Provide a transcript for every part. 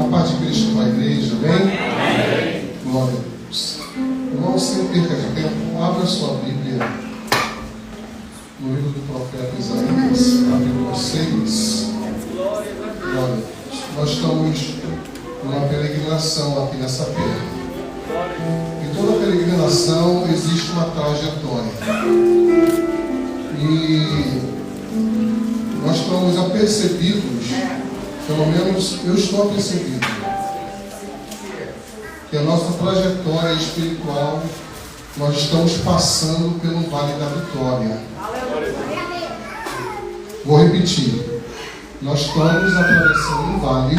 A paz de Cristo com a igreja, amém? Glória a Deus. Irmão, sem perca de tempo, abra sua Bíblia no livro do profeta Isaías, capítulo 6. Glória a Deus. Nós estamos numa peregrinação aqui nessa terra. Em toda peregrinação existe uma trajetória. E nós estamos apercebidos, pelo menos eu estou apercebido, que a nossa trajetória espiritual, nós estamos passando pelo Vale da Vitória. Vou repetir. Nós estamos atravessando um vale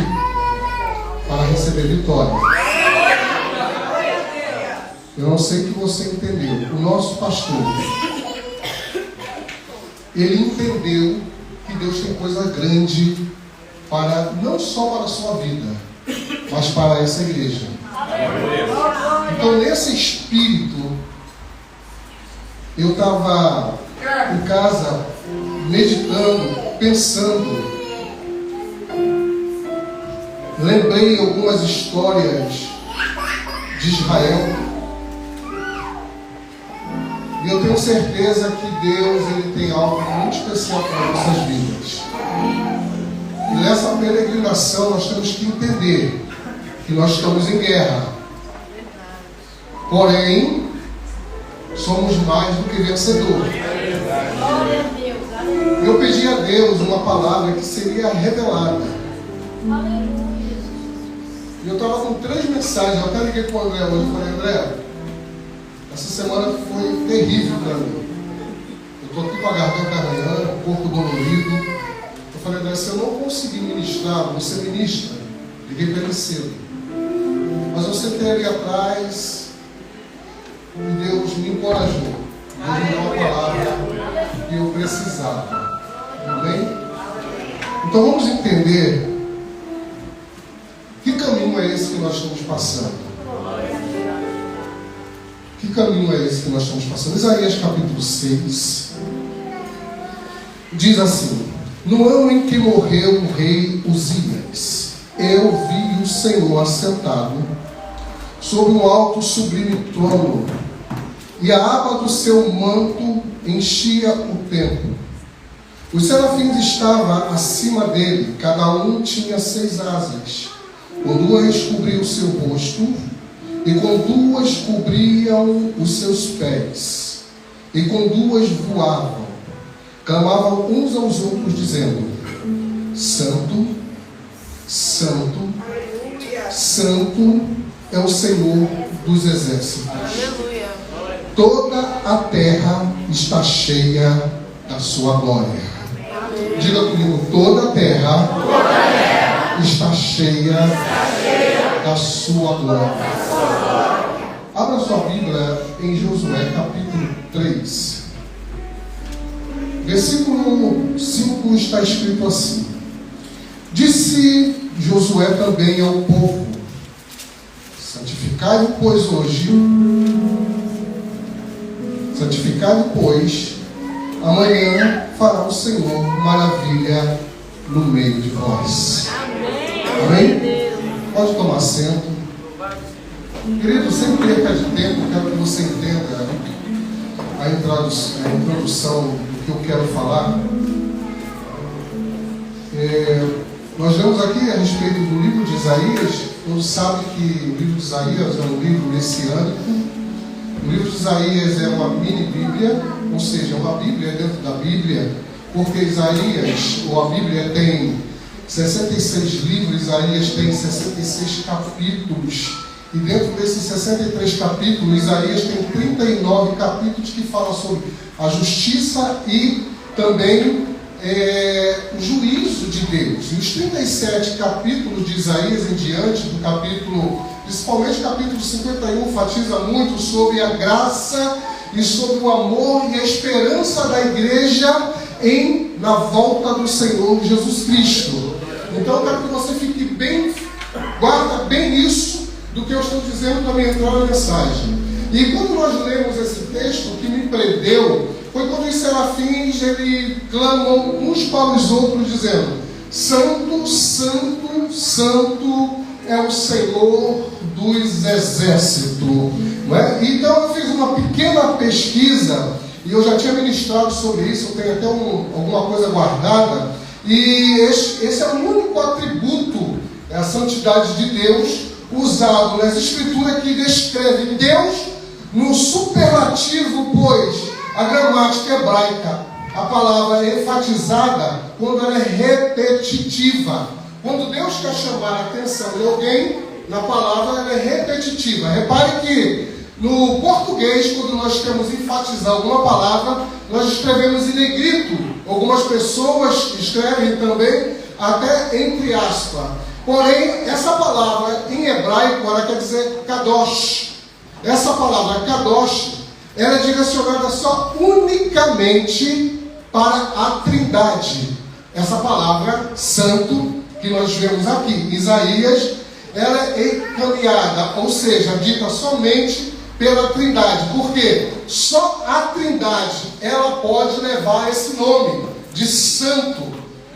para receber vitória. Eu não sei o que você entendeu. O nosso pastor, ele entendeu que Deus tem coisa grande para, não só para a sua vida, mas para essa igreja. Então, nesse espírito, eu estava em casa meditando, pensando. Lembrei algumas histórias de Israel. E eu tenho certeza que Deus, ele tem algo muito especial para nossas vidas. E nessa peregrinação nós temos que entender que nós estamos em guerra. Porém, somos mais do que vencedores. Eu pedi a Deus uma palavra que seria revelada. E eu estava com 3 mensagens. Eu até liguei para o André hoje. Eu falei, André, essa semana foi terrível para mim. Eu estou aqui com a garganta arranhando, o corpo dolorido. Eu falei, André, se eu não conseguir ministrar, você ministra. Liguei para ele cedo. Mas eu sentei ali atrás e Deus me encorajou. Deus me deu uma palavra que eu precisava. Tudo bem? Então vamos entender que caminho é esse que nós estamos passando. Que caminho é esse que nós estamos passando? Isaías capítulo 6 diz assim: no ano em que morreu o rei Uzias, eu vi o Senhor assentado sobre um alto sublime trono, e a aba do seu manto enchia o templo. Os serafins estavam acima dele, cada um tinha 6 asas. Com 2 cobriam o seu rosto, e com 2 cobriam os seus pés, e com 2 voavam. Clamavam uns aos outros, dizendo: Santo, Santo, Santo é o Senhor dos exércitos. Toda a terra está cheia da sua glória. Diga comigo: toda a terra está cheia da sua glória. Abra sua Bíblia em Josué capítulo 3. Versículo 5 está escrito assim: disse Josué também ao povo: santificai-o, pois, hoje, santificai-o, pois, amanhã fará o Senhor maravilha no meio de vós. Amém? Pode tomar assento. Querido, sem perca de tempo, quero que você entenda a introdução do que eu quero falar. Nós lemos aqui a respeito do livro de Isaías. Todos sabem que o livro de Isaías é um livro messiânico. O livro de Isaías é uma mini-bíblia, ou seja, uma bíblia dentro da Bíblia, porque Isaías, ou a Bíblia, tem 66 livros, Isaías tem 66 capítulos. E dentro desses 63 capítulos, Isaías tem 39 capítulos que falam sobre a justiça e também o juízo de Deus. E os 37 capítulos de Isaías em diante, do capítulo, principalmente o capítulo 51, enfatiza muito sobre a graça e sobre o amor e a esperança da igreja na volta do Senhor Jesus Cristo. Então eu quero que você fique bem, guarda bem isso do que eu estou dizendo para me entrar na mensagem. E quando nós lemos esse texto, o que me prendeu foi quando os serafins clamam uns para os outros, dizendo: Santo, santo, santo é o Senhor dos exércitos. Não é? Então eu fiz uma pequena pesquisa, e eu já tinha ministrado sobre isso, eu tenho até alguma coisa guardada, e esse é o único atributo, a santidade de Deus, usado nas Escrituras que descreve Deus no superlativo, pois a gramática hebraica, a palavra é enfatizada quando ela é repetitiva. Quando Deus quer chamar a atenção de alguém, na palavra ela é repetitiva. Repare que no português, quando nós queremos enfatizar alguma palavra, nós escrevemos em negrito. Algumas pessoas escrevem também até entre aspas. Porém, essa palavra em hebraico, ela quer dizer kadosh. Essa palavra kadosh, ela é direcionada só unicamente para a Trindade. Essa palavra santo que nós vemos aqui em Isaías, ela é encaminhada, ou seja, dita somente pela Trindade. Porque só a Trindade ela pode levar esse nome de santo.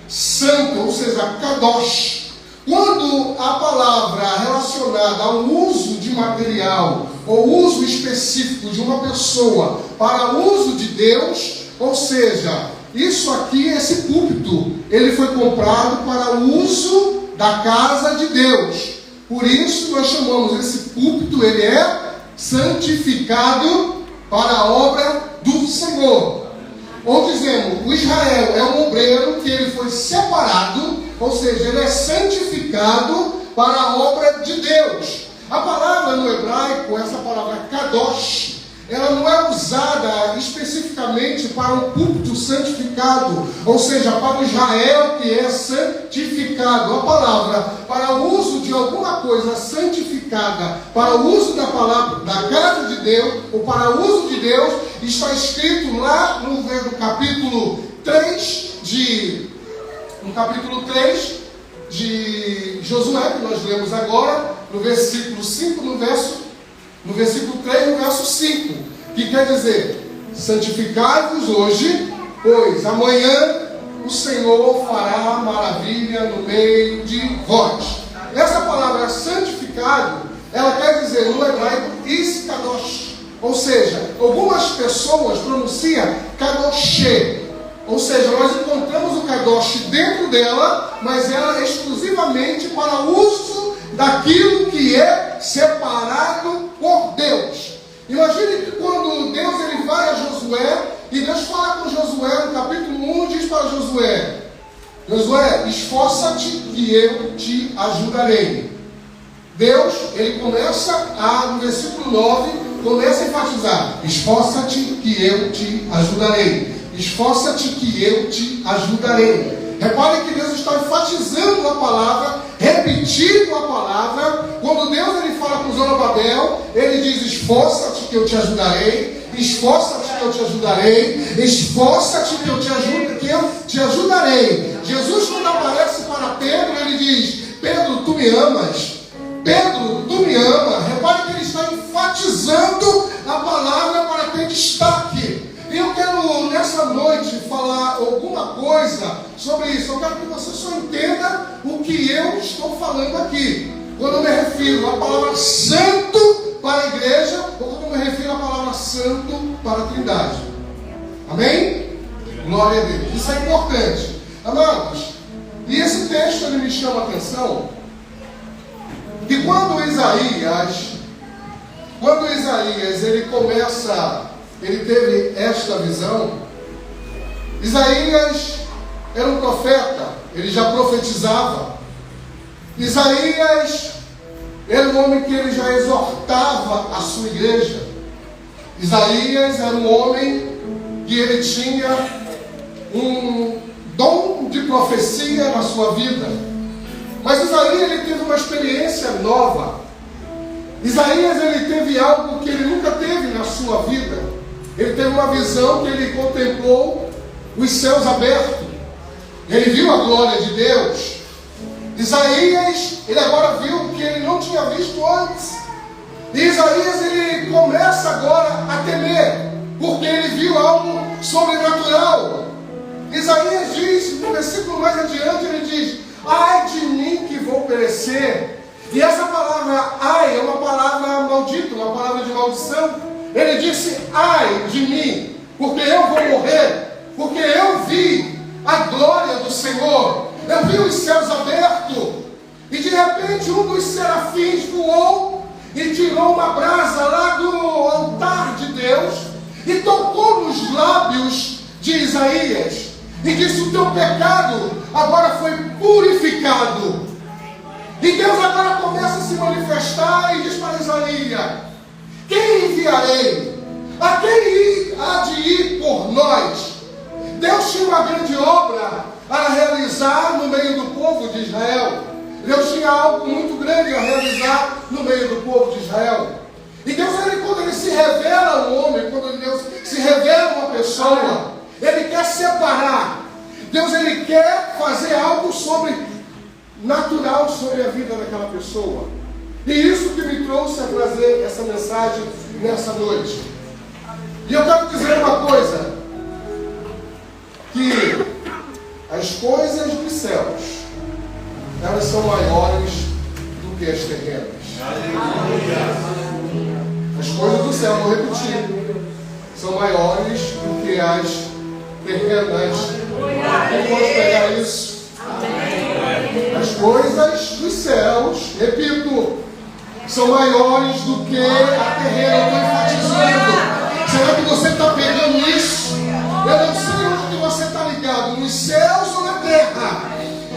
Santo, ou seja, kadosh. Quando a palavra relacionada ao uso de material ou uso específico de uma pessoa para uso de Deus, ou seja, isso aqui, esse púlpito, ele foi comprado para o uso da casa de Deus. Por isso nós chamamos esse púlpito, ele é santificado para a obra do Senhor. Ou dizemos, o Israel é um obreiro que ele foi separado, ou seja, ele é santificado para a obra de Deus. A palavra no hebraico, essa palavra kadosh, ela não é usada especificamente para um púlpito santificado, ou seja, para o Israel que é santificado. A palavra para o uso de alguma coisa santificada, para o uso da palavra da casa de Deus, ou para o uso de Deus, está escrito lá no capítulo 3 de Josué, que nós lemos agora, no versículo 5, no versículo 3, no verso 5, que quer dizer: santificai-vos hoje, pois amanhã o Senhor fará maravilha no meio de vós. Essa palavra santificado, ela quer dizer no hebraico iskadosh, ou seja, algumas pessoas pronunciam kadoshé, ou seja, nós encontramos o kadosh dentro dela, mas ela é exclusivamente para uso daquilo que é separado por Deus. Imagine que quando Deus ele vai a Josué, e Deus fala com Josué no capítulo 1, diz para Josué: Josué, esforça-te que eu te ajudarei. Deus, ele começa no versículo 9, começa a enfatizar: esforça-te que eu te ajudarei. Esforça-te que eu te ajudarei. Repare que Deus está enfatizando a palavra, repetindo a palavra. Quando Deus ele fala com Zorobabel, ele diz: esforça-te que eu te ajudarei, esforça-te que eu te ajudarei, esforça-te que eu te ajudarei. Jesus, quando aparece para Pedro, ele diz: Pedro, tu me amas? Pedro, tu me amas? Repare que ele está enfatizando a palavra para ter destaque. E eu quero nessa noite falar alguma coisa sobre isso. Eu quero que você só entenda o que eu estou falando aqui. Quando eu me refiro à palavra santo para a igreja, ou quando eu me refiro à palavra santo para a Trindade. Amém? Glória a Deus. Isso é importante. Amados, e esse texto ele me chama a atenção, que quando Isaías ele começa... Ele teve esta visão. Isaías era um profeta, ele já profetizava. Isaías era um homem que ele já exortava a sua igreja. Isaías era um homem que ele tinha um dom de profecia na sua vida. Mas Isaías ele teve uma experiência nova. Isaías ele teve algo que ele nunca teve na sua vida. Ele teve uma visão que ele contemplou os céus abertos. Ele viu a glória de Deus. Isaías, ele agora viu o que ele não tinha visto antes. E Isaías, ele começa agora a temer, porque ele viu algo sobrenatural. Isaías diz, no versículo mais adiante, ele diz: ai de mim que vou perecer. E essa palavra ai é uma palavra maldita, uma palavra de maldição. Ele disse: ai de mim, porque eu vou morrer, porque eu vi a glória do Senhor. Eu vi os céus abertos, e de repente um dos serafins voou e tirou uma brasa lá do altar de Deus e tocou nos lábios de Isaías e disse: o teu pecado agora foi purificado. E Deus agora começa a se manifestar e diz para Isaías: quem enviarei? A quem há de ir por nós? Deus tinha uma grande obra a realizar no meio do povo de Israel. Deus tinha algo muito grande a realizar no meio do povo de Israel. E Deus, quando Ele se revela ao homem, quando Deus se revela a uma pessoa, Ele quer separar. Deus, Ele quer fazer algo natural sobre a vida daquela pessoa. E isso que me trouxe a trazer essa mensagem nessa noite. E eu quero dizer uma coisa, que as coisas dos céus, elas são maiores do que as terrenas. As coisas do céu, vou repetir, são maiores do que as terrenas. Quem pode pegar isso? As coisas dos céus, repito, são maiores do que a terrena. Eu estou enfatizando. Será que você está pegando isso? Eu não sei onde você está ligado, nos céus ou na terra.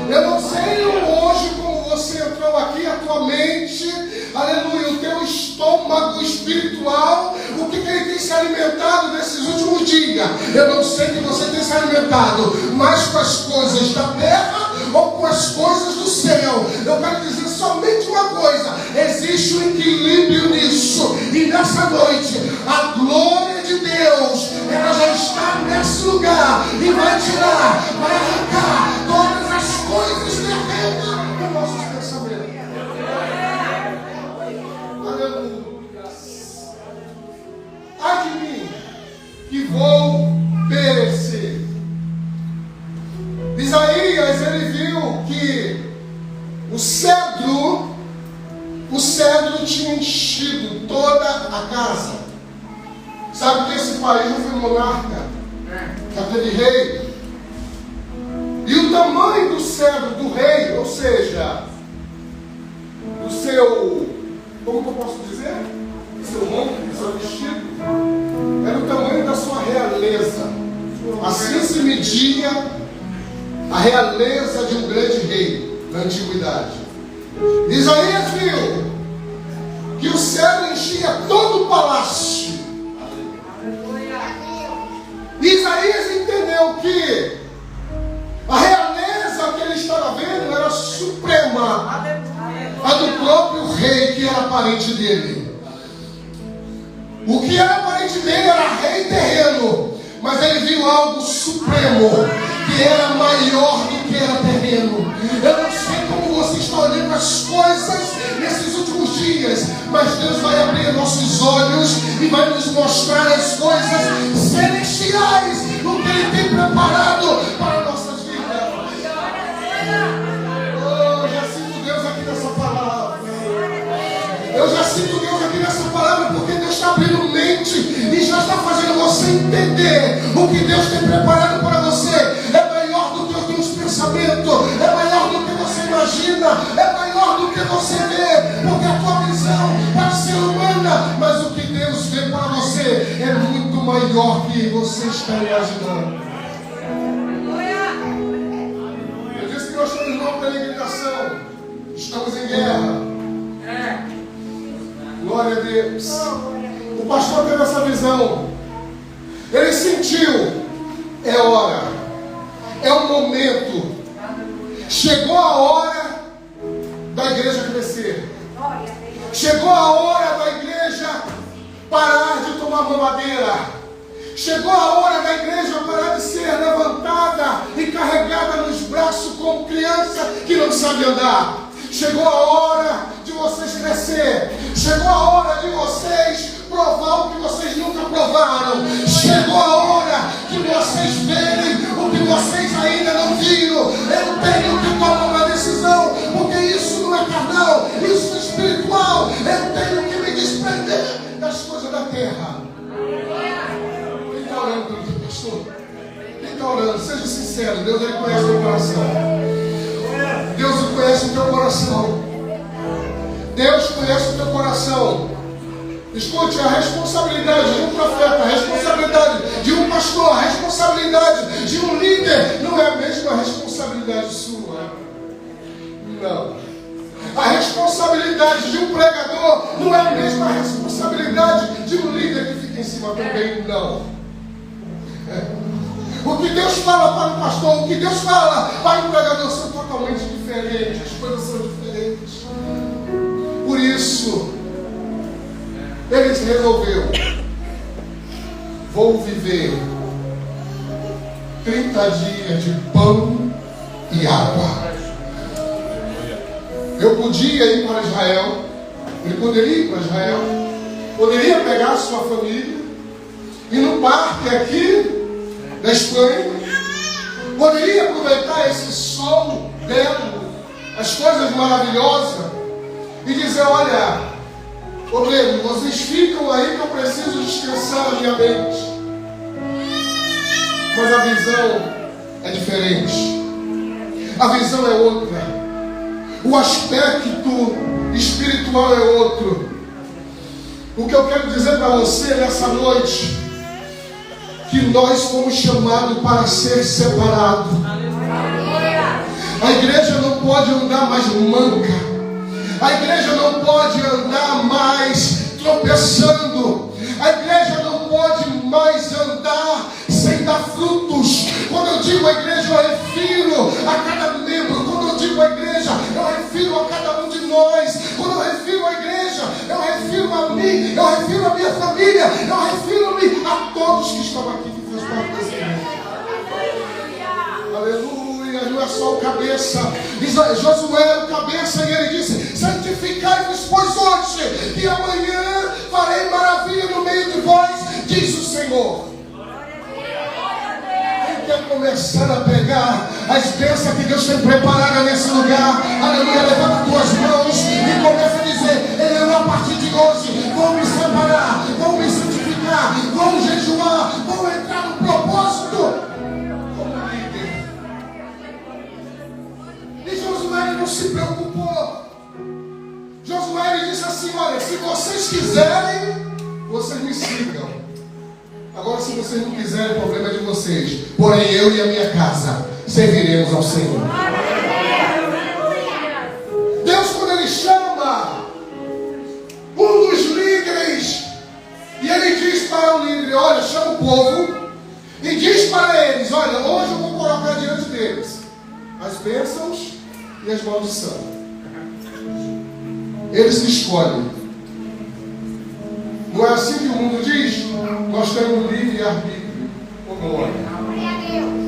Eu não sei hoje como você entrou aqui, a tua mente, aleluia, o teu estômago espiritual, o que ele tem se alimentado nesses últimos dias. Eu não sei que você tem se alimentado mais com as coisas da terra ou com as coisas do céu. Eu quero dizer somente uma coisa: existe um equilíbrio nisso. E nessa noite, a glória de Deus, ela já está nesse lugar e vai tirar, vai arrancar todas as coisas terrenas dos nossos pensamentos. Aleluia. Ai de mim, que vou perecer. Isaías, ele viu que o cedro tinha enchido toda a casa. Sabe que esse país não foi monarca, já teve rei. E o tamanho do cedro do rei, ou seja, do seu, como que eu posso dizer? Do seu manto, do seu vestido, era o tamanho da sua realeza. Assim se media a realeza de um grande rei na antiguidade. Isaías viu que o cedro enchia todo o palácio. Isaías entendeu que a realeza que ele estava vendo era suprema, a do próprio rei que era parente dele. O que era parente dele era rei terreno, mas ele viu algo supremo, que era maior do que era terreno. Eu não sei como você está olhando as coisas nesses últimos dias, mas Deus vai abrir nossos olhos e vai nos mostrar as coisas celestiais, o que Ele tem preparado para nossas vidas. Oh, já sinto Deus aqui nessa palavra. Eu já sinto Deus aqui nessa palavra, porque Deus está abrindo mente e já está fazendo você entender o que Deus tem preparado para você. É maior do que os teus pensamentos, é maior do que você imagina, é maior do que você vê, porque a tua visão pode ser humana, mas o que Deus vê para você é muito maior que você está imaginando. Eu disse que nós estamos numa peregrinação, estamos em guerra. Glória a Deus. O pastor teve essa visão. Ele sentiu: é hora, é o momento. Chegou a hora da igreja crescer. Chegou a hora da igreja parar de tomar mamadeira. Chegou a hora da igreja parar de ser levantada e carregada nos braços como criança que não sabe andar. Chegou a hora de vocês crescer. Chegou a hora de vocês provar o que vocês nunca provaram. Chegou a hora de vocês verem o que vocês Deus, Ele conhece o teu coração. Deus conhece o teu coração. Deus conhece o teu coração. Escute, a responsabilidade de um profeta, a responsabilidade de um pastor, a responsabilidade de um líder não é a mesma responsabilidade sua. Não. A responsabilidade de um pregador não é a mesma responsabilidade de um líder que fica em cima também, não. O que Deus fala para o pastor, o que Deus fala para o pregador são totalmente diferentes. As coisas são diferentes. Por isso, ele resolveu: vou viver 30 dias de pão e água. Eu podia ir para Israel, ele poderia ir para Israel, poderia pegar a sua família, ir no parque aqui da Espanha, poderia aproveitar esse sol belo, as coisas maravilhosas, e dizer: olha, Breno, vocês ficam aí que eu preciso descansar a minha mente. Mas a visão é diferente, a visão é outra. O aspecto espiritual é outro. O que eu quero dizer para você nessa noite, que nós fomos chamados para ser separados. A igreja não pode andar mais manca. A igreja não pode andar mais tropeçando. A igreja não pode mais andar sem dar frutos. Quando eu digo a igreja, eu refiro a cada membro. Quando eu digo a igreja, eu refiro a cada um de nós. Quando eu refiro a igreja, eu refiro a mim, eu refiro a minha família, eu refiro-me a todos que estão aqui, que fazem parte dessa igreja. Aleluia, não é só o cabeça. Josué era o cabeça, e ele disse: santificai-vos, pois hoje, e amanhã farei maravilha no meio de vós, diz o Senhor. Quer começar a pegar as bênçãos que Deus tem preparada nesse lugar? Aleluia, levanta tuas mãos e começa a dizer: eu a partir de hoje vou me separar, vou me santificar, vou jejuar, vou entrar no propósito como líder. E Josué não se preocupou. Josué disse assim: olha, se vocês quiserem, vocês me sigam. Agora, se vocês não quiserem, o problema é de vocês. Porém, eu e a minha casa serviremos ao Senhor. Deus, quando Ele chama um dos líderes, e Ele diz para o líder: olha, chama o povo e diz para eles: olha, hoje eu vou colocar diante deles as bênçãos e as maldições. Eles escolhem. Não é assim que o mundo diz? Nós temos livre-arbítrio.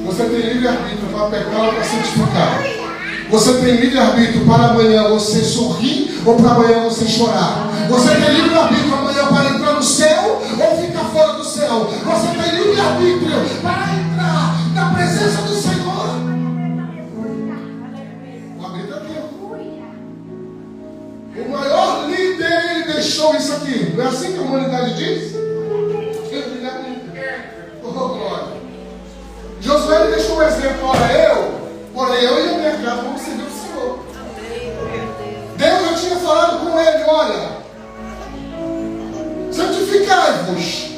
Você tem livre-arbítrio para pecar ou para santificar. Você tem livre-arbítrio para amanhã você sorrir ou para amanhã você chorar. Você tem livre-arbítrio amanhã para entrar no céu ou ficar fora do céu. Você tem livre-arbítrio para entrar na presença do Senhor. O arbítrio é teu. O maior líder, ele deixou isso aqui. Não é assim que a humanidade diz? Oh, glória. Josué, ele deixou um exemplo. Porém eu e a minha casa vamos servir o Senhor. Deus já tinha falado com ele: olha, santificai-vos,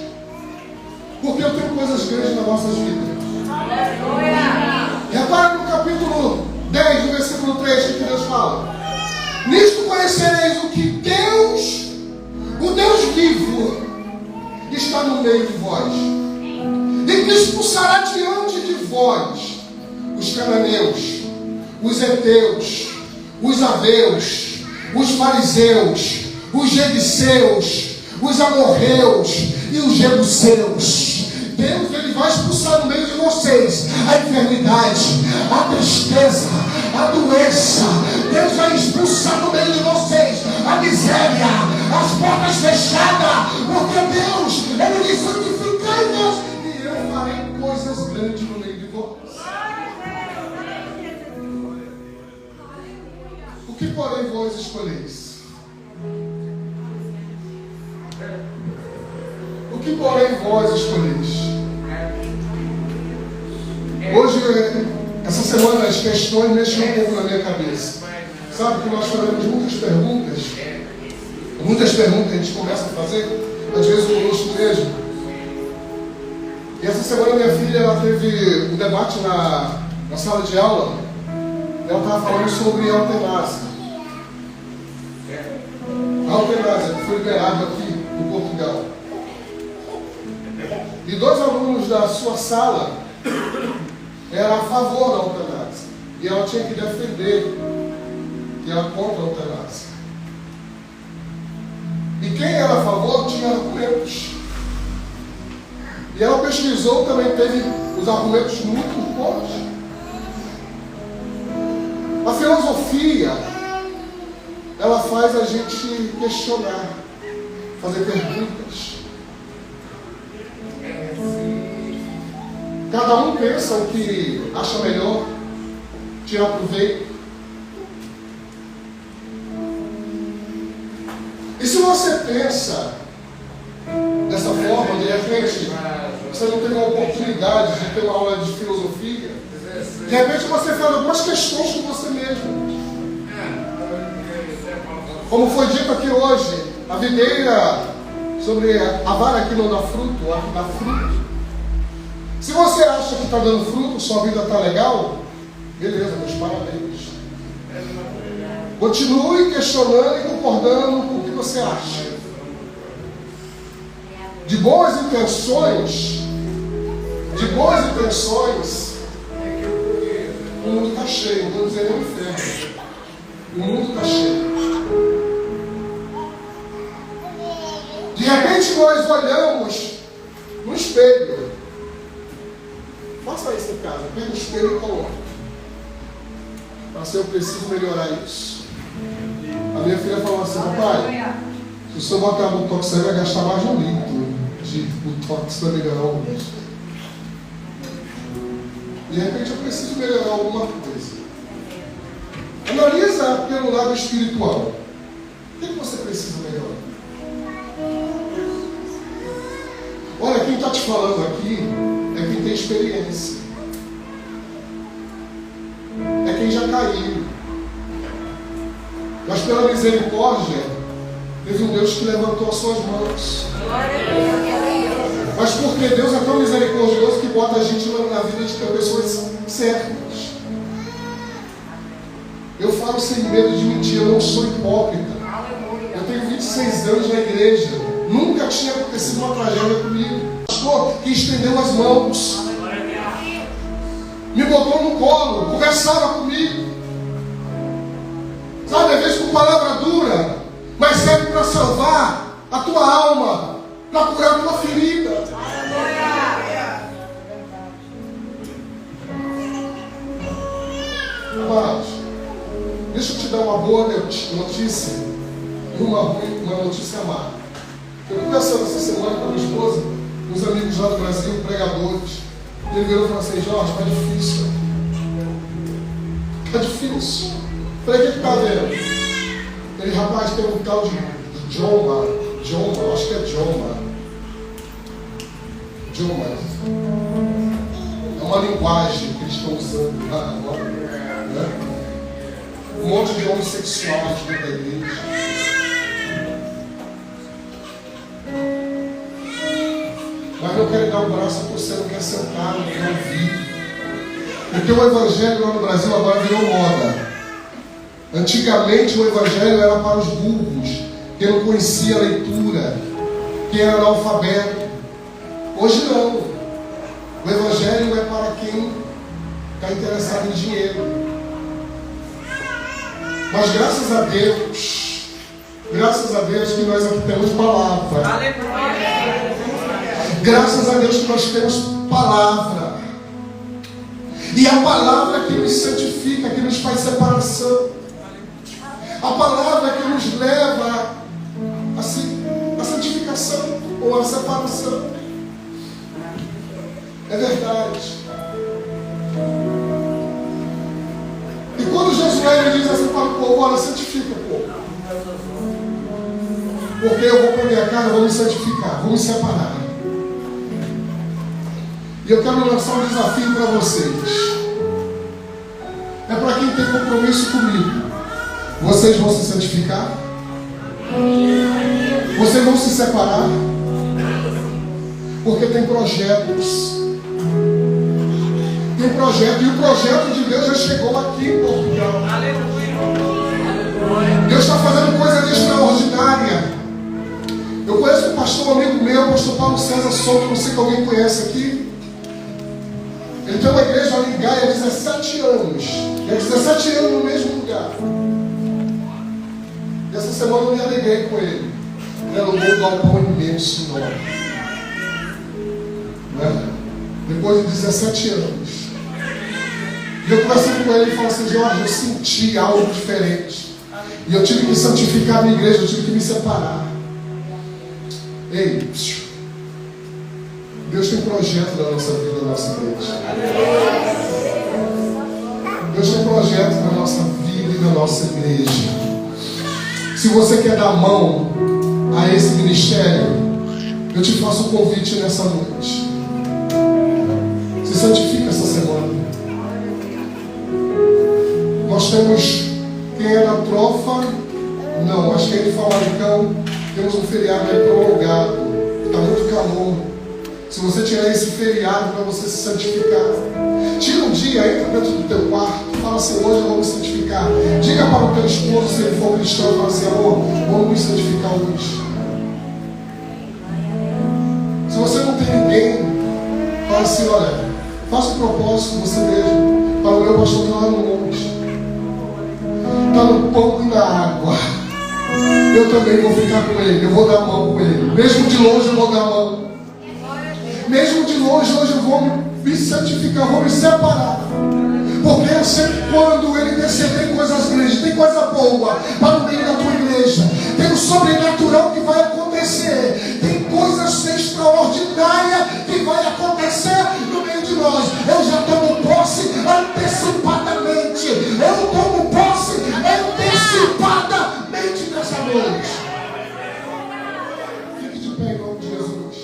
porque eu tenho coisas grandes nas nossas vidas. Repara no capítulo 10, no versículo 3, que Deus fala: nisto conhecereis o que Deus, o Deus vivo, está no meio de vós, e que expulsará diante de vós os cananeus, os heteus, os aveus, os fariseus, os jebuseus, os amorreus e os jebuseus. Deus, Ele vai expulsar no meio de vocês a enfermidade, a tristeza, a doença. Deus vai expulsar no meio de vocês a miséria, as portas fechadas, porque Deus, Ele diz: santificai-vos e eu farei coisas grandes no meio de vós. O que porém vós escolheis? O que porém vós escolheis? Hoje semana as questões mexeram um pouco na minha cabeça. Sabe que nós fazemos muitas perguntas que a gente começa a fazer, às vezes conosco mesmo. E essa semana minha filha ela teve um debate na sala de aula. Ela estava falando sobre a eutanásia. A eutanásia que foi liberada aqui em Portugal. E 2 alunos da sua sala eram a favor da eutanásia. E ela tinha que defender que era contra a eutanásia. E quem era a favor tinha argumentos. E ela pesquisou, também teve os argumentos muito fortes. A filosofia, ela faz a gente questionar, fazer perguntas. Cada um pensa o que acha melhor, tirar proveito. E se você pensa dessa forma, de repente, você não tem uma oportunidade de ter uma aula de filosofia, de repente você faz algumas questões com você mesmo. Como foi dito aqui hoje, a videira sobre a vara que não dá fruto, a que dá fruto. Se você acha que está dando fruto, sua vida está legal, beleza, meus parabéns. Continue questionando e concordando com o que você acha. De boas intenções, o mundo está cheio, não vou dizer nem o inferno. O mundo está cheio. De repente nós olhamos no espelho. Faça isso em casa, pega o espelho e coloca. Mas eu preciso melhorar isso. A minha filha falou assim: papai, se o senhor botar botox, você vai gastar mais de 1 litro de botox para melhorar o rosto. De repente eu preciso melhorar alguma coisa. Analisa pelo lado espiritual. O que você precisa melhorar? Olha, quem está te falando aqui é quem tem experiência. É quem já caiu. Mas pela misericórdia, teve um Deus que levantou as suas mãos. Mas porque Deus é tão misericordioso que bota a gente na vida de pessoas certas. Eu falo sem medo de mentir, eu não sou hipócrita. Eu tenho 26 anos na igreja. Nunca tinha acontecido uma tragédia comigo. O pastor que estendeu as mãos, me botou no colo, conversava comigo. Sabe, às vezes com palavra dura, mas serve para salvar a tua alma, para curar a tua ferida. Mas, deixa eu te dar uma boa notícia e uma ruim, uma notícia má. Eu conversando essa semana com a minha esposa, uns amigos lá do Brasil, pregadores, e ele virou e falou assim: Jorge, está difícil. Está difícil. Falei: o que está vendo? Ele: rapaz, tem um tal de Joma, acho que é Joma. É uma linguagem que eles estão usando lá agora, né? Um monte de homossexuais dentro da igreja. Mas não quero dar o braço a você, não quer sentar, não quer ouvir. Porque o evangelho lá no Brasil agora virou moda. Antigamente o evangelho era para os burros, que não conhecia a leitura, que era analfabeto. Hoje não. O evangelho é para quem está interessado em dinheiro. Mas graças a Deus que nós aqui temos palavra. Graças a Deus que nós temos palavra. E a palavra que nos santifica, que nos faz separação. A palavra que nos leva à santificação ou à separação. É verdade. E quando Josué diz assim para o povo: olha, santifica o povo. Porque eu vou para minha casa, vou me santificar, vou me separar. E eu quero lançar um desafio para vocês. tem compromisso comigo, vocês vão se santificar? Vocês vão se separar? Porque tem projetos. Tem projeto, e o projeto de Deus já chegou aqui em Portugal. Deus está fazendo coisa extraordinária. Eu conheço um pastor, um amigo meu, o pastor Paulo César Souto, não sei se alguém conhece aqui. Ele tem uma igreja ali em Gaia há 17 anos. E há 17 anos no mesmo lugar. E essa semana eu me alegrei com ele. Ele alugou um galpão imenso, enorme. Não é? Depois de 17 anos. E eu conversando com ele, ele falou assim: Jorge, eu senti algo diferente. E eu tive que santificar a minha igreja, eu tive que me separar. Ei, Deus tem projeto na nossa vida, na nossa igreja. Deus tem projeto na nossa vida e na nossa igreja. Se você quer dar mão a esse ministério, eu te faço um convite nessa noite. Se santifica essa semana. Nós temos, quem é da trofa, não, acho que é de Famalicão, temos um feriado aí prolongado, está muito calor. Se você tirar esse feriado para você se santificar, tira um dia, entra dentro do teu quarto, fala assim: hoje eu vou me santificar. Diga para o teu esposo, se ele for cristão, fala assim: amor, vamos me santificar hoje. Se você não tem ninguém, fala assim: olha, faça um propósito você mesmo. Para o meu pastor está lá no monte, está no pão e na água. Eu também vou ficar com ele, eu vou dar a mão com ele. Mesmo de longe eu vou dar a mão. Mesmo de longe, hoje eu vou me santificar, vou me separar. Porque eu sei que quando ele descer, tem coisas grandes, tem coisa boa para o meio da tua igreja. Tem o sobrenatural que vai acontecer. Tem coisas extraordinárias que vai acontecer no meio de nós. Eu já tomo posse antecipadamente. Eu tomo posse antecipadamente nessa noite. Fique de pé em nome de Jesus.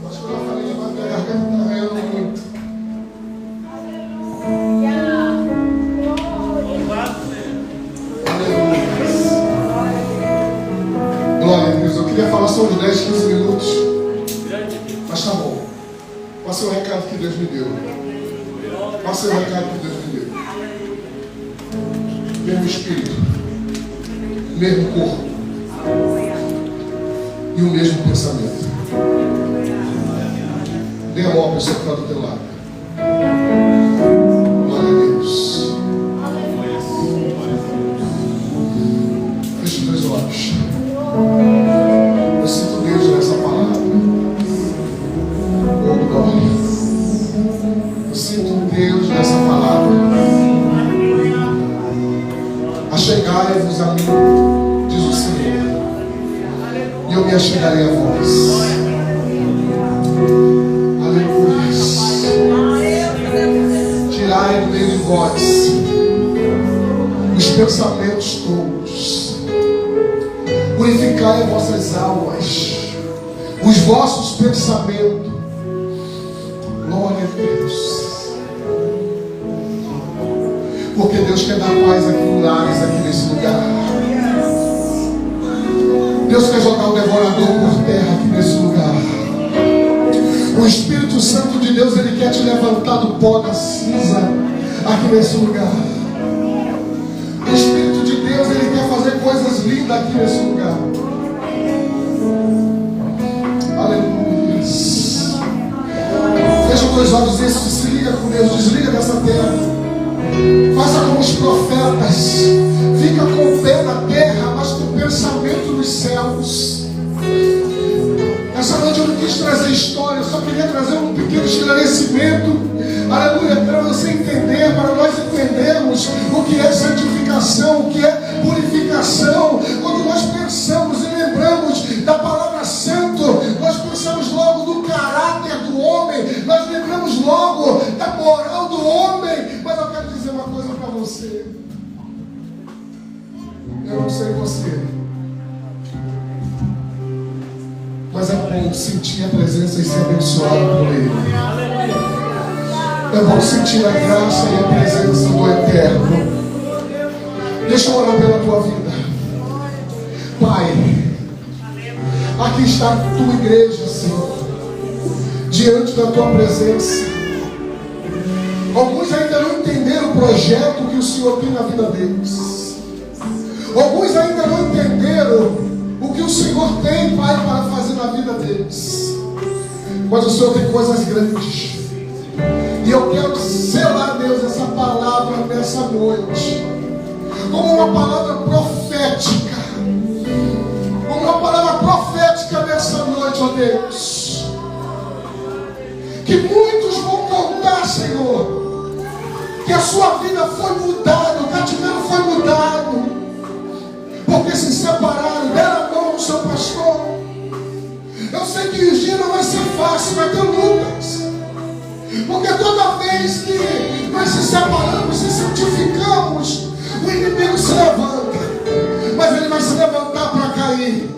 Acho que eu já falei demais, minha garganta está arranhando muito. Glória a Deus. Eu queria falar só uns 10, 15 minutos. Mas tá bom. Passa o recado que Deus me deu. Passa o recado que Deus me deu. Mesmo espírito, mesmo corpo e o mesmo pensamento. Dê a mão à pessoa que está do teu lado. Glória a Deus. Feche os teus olhos. Eu sinto Deus nessa palavra. Oh, glória. Eu sinto Deus nessa palavra. Achegai-vos a mim, diz o Senhor, e eu me achegarei a vós. Aleluia. Tirai do meio de vós os pensamentos tolos. Purificai vossas almas, os vossos pensamentos. Glória a Deus. Porque Deus quer dar paz aqui no lares, aqui nesse lugar. Deus quer jogar o devorador por terra aqui nesse lugar. O Espírito Santo de Deus, Ele quer te levantar do pó da cinza aqui nesse lugar. O Espírito de Deus, Ele quer fazer coisas lindas aqui nesse lugar. Aleluia. Fecha os teus olhos e se liga com Deus. Desliga dessa terra. Faça como os profetas. Fica com o pé na terra, mas com o pensamento nos céus. Essa noite eu não quis trazer história, eu só queria trazer um pequeno esclarecimento. Aleluia, para você entender, para nós entendermos o que é santificação, o que é purificação. Quando nós pensamos e lembramos da palavra santo, nós pensamos logo do caráter do homem, nós lembramos logo da moral do homem. Mas eu quero dizer uma coisa para você. Eu não sei você, mas é bom sentir a presença e ser abençoado por Ele. É bom sentir a graça e a presença do Eterno. Deixa eu orar pela tua vida. Pai, aqui está a tua igreja, Senhor, diante da tua presença. Alguns ainda não entenderam o projeto que o Senhor tem na vida deles. Alguns ainda não entenderam o que o Senhor tem, Pai, para fazer na vida deles. Mas o Senhor tem coisas grandes. E eu quero selar, Deus, essa palavra nessa noite como uma palavra profética. Como uma palavra profética nessa noite, ó Deus. Que muitos vão contar, Senhor, que a sua vida foi mudada, o cativeiro foi mudado, porque se separaram, deram a mão ao seu pastor. Eu sei que o dia não vai ser fácil, vai ter lutas, porque toda vez que nós se separamos, se santificamos, o inimigo se levanta, mas ele vai se levantar para cair.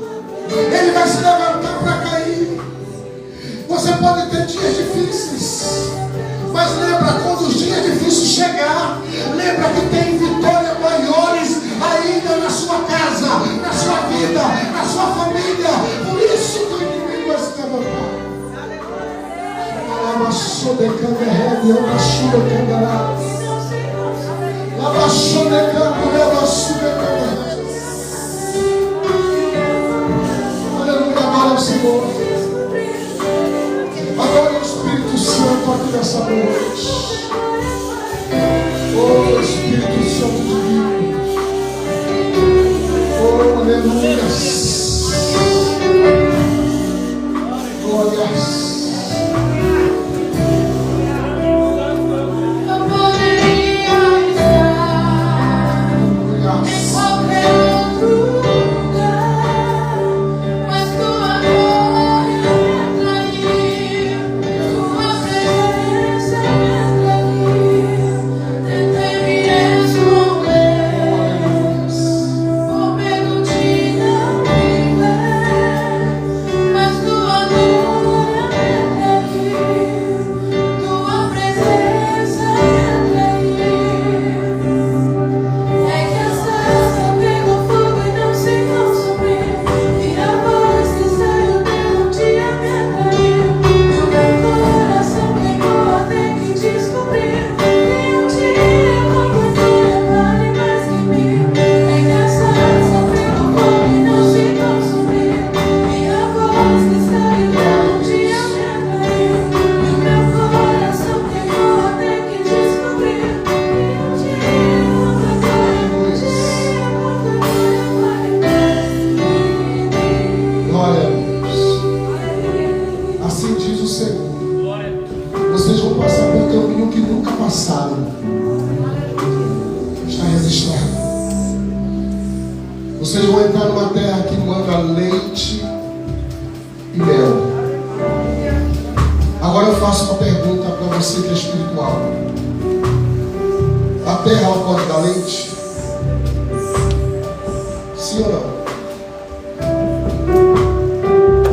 Ele vai se levantar para cair. Você pode ter dias difíceis, mas lembra, quando os dias difíceis chegar, lembra que tem vitórias maiores ainda na sua casa, na sua vida, na sua família. Por isso que o inimigo vai se levantar. Aleluia, agora ao Senhor. Agora o Espírito Santo aqui nessa noite. Oh, Espírito Santo divino. Oh, aleluia. Glórias. Vocês vão entrar numa terra que manda leite e mel. Agora eu faço uma pergunta para você que é espiritual. A terra ela pode dar leite? Sim ou não?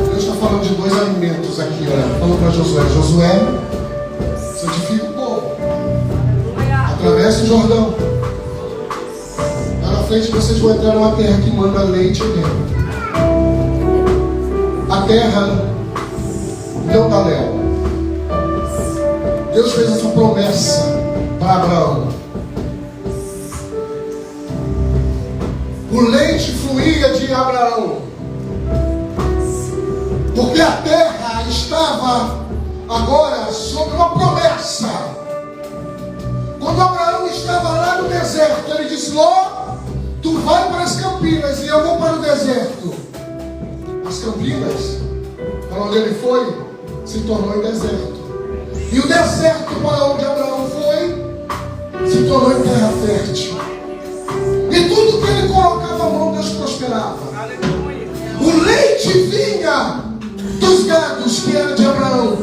Deus está falando de dois alimentos aqui, olha. Falou para Josué: Josué, santifica o povo, atravessa o Jordão. Vocês vão entrar numa terra que manda leite e mel. A terra não dá mel. Deus fez essa promessa para Abraão. O leite fluía de Abraão, porque a terra estava agora sob uma promessa. Quando Abraão estava lá no deserto, ele disse: Ló, tu vai para as campinas e eu vou para o deserto. As campinas, para onde ele foi, se tornou em deserto. E o deserto para onde Abraão foi, se tornou em terra fértil. E tudo que ele colocava a mão, Deus prosperava. O leite vinha dos gados que era de Abraão.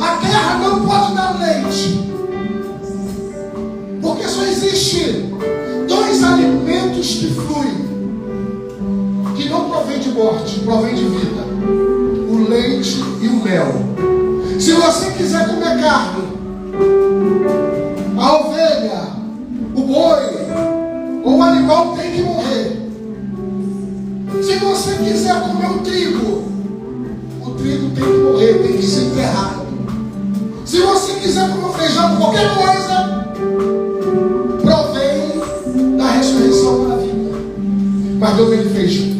A terra não pode dar leite, porque só existe dois alimentos que fluem, que não provém de morte, provém de vida: o leite e o mel. Se você quiser comer carne, A ovelha, o boi ou o animal tem que morrer. Se você quiser comer o trigo tem que morrer, tem que ser enterrado. Se você quiser comer feijão, qualquer coisa, provém da ressurreição para a vida. Mas Deus, ele fez